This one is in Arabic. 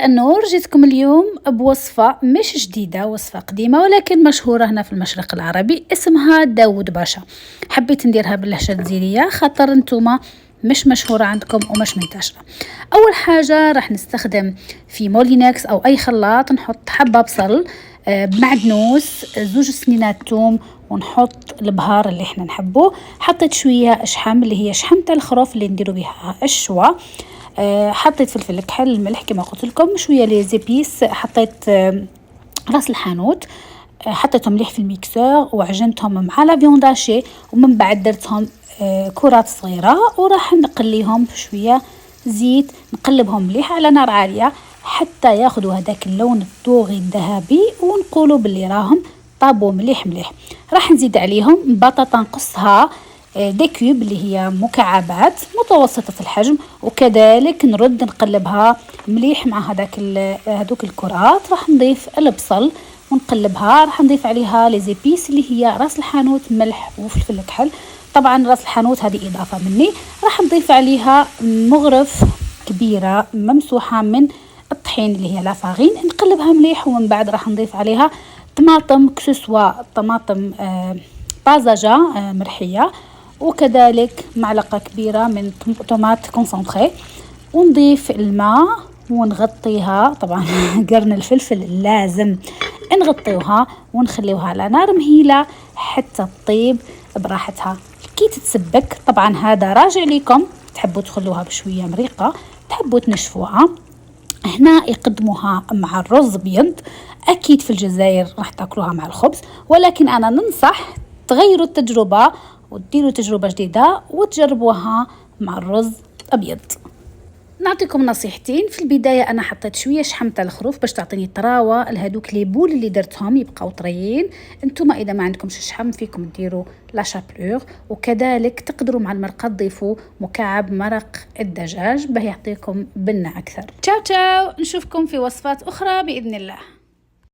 مساء النور. جيتكم اليوم بوصفة مش جديدة، وصفة قديمة ولكن مشهورة هنا في المشرق العربي، اسمها داود باشا. حبيت نديرها باللهجة الجزائرية خاطر انتوما مش مشهورة عندكم ومش منتشرة. أول حاجة راح نستخدم في مولينكس أو أي خلاط، نحط حبة بصل، معدنوس، 2 سنينات توم، ونحط البهار اللي احنا نحبه. حطيت شوية شحم اللي هي شحم تاع الخروف اللي نديرو بها الشوا. حطيت فلفل كحل، الملح كما قلت لكم، شويه لي زيبيس، حطيت راس الحانوت، حطيتهم مليح في الميكسور وعجنتهم مع لا فيونداشي، ومن بعد درتهم كرات صغيره وراح نقليهم بشويه زيت، نقلبهم مليح على نار عاليه حتى ياخذوا هذاك اللون الدوغي الذهبي، ونقولوا باللي راهم طابوا مليح مليح. راح نزيد عليهم بطاطا نقصها دي كيوب اللي هي مكعبات متوسطة الحجم، وكذلك نرد نقلبها مليح مع هذوك الكرات. راح نضيف البصل ونقلبها، راح نضيف عليها لي زيبيس اللي هي راس الحانوت، ملح وفلفل كحل. طبعا راس الحانوت هذه اضافة مني. راح نضيف عليها مغرف كبيرة ممسوحة من الطحين اللي هي لافاغين، نقلبها مليح. ومن بعد راح نضيف عليها طماطم كسوسوا، طماطم طازجة مرحية، وكذلك معلقة كبيرة من طماط كونسونطري، ونضيف الماء ونغطيها. طبعا قرن الفلفل لازم نغطيوها ونخليوها على نار مهيلة حتى تطيب براحتها كي تتسبك. طبعا هذا راجع لكم، تحبوا تخلوها بشوية مريقة، تحبوا تنشفوها. هنا يقدموها مع الرز ابيض، اكيد في الجزائر راح تاكلوها مع الخبز، ولكن انا ننصح تغيروا التجربة وتديروا تجربة جديدة وتجربوها مع الرز ابيض. نعطيكم نصيحتين. في البداية أنا حطيت شوية شحم تاع الخروف باش تعطيني طراوة لهذوك لي بول اللي درتهم يبقاو طريين. انتوما إذا ما عندكمش شحم فيكم ديروا لا شابلور، وكذلك تقدروا مع المرقة تضيفوا مكعب مرق الدجاج باه يعطيكم بنة أكثر. تشاو تشاو، نشوفكم في وصفات أخرى بإذن الله.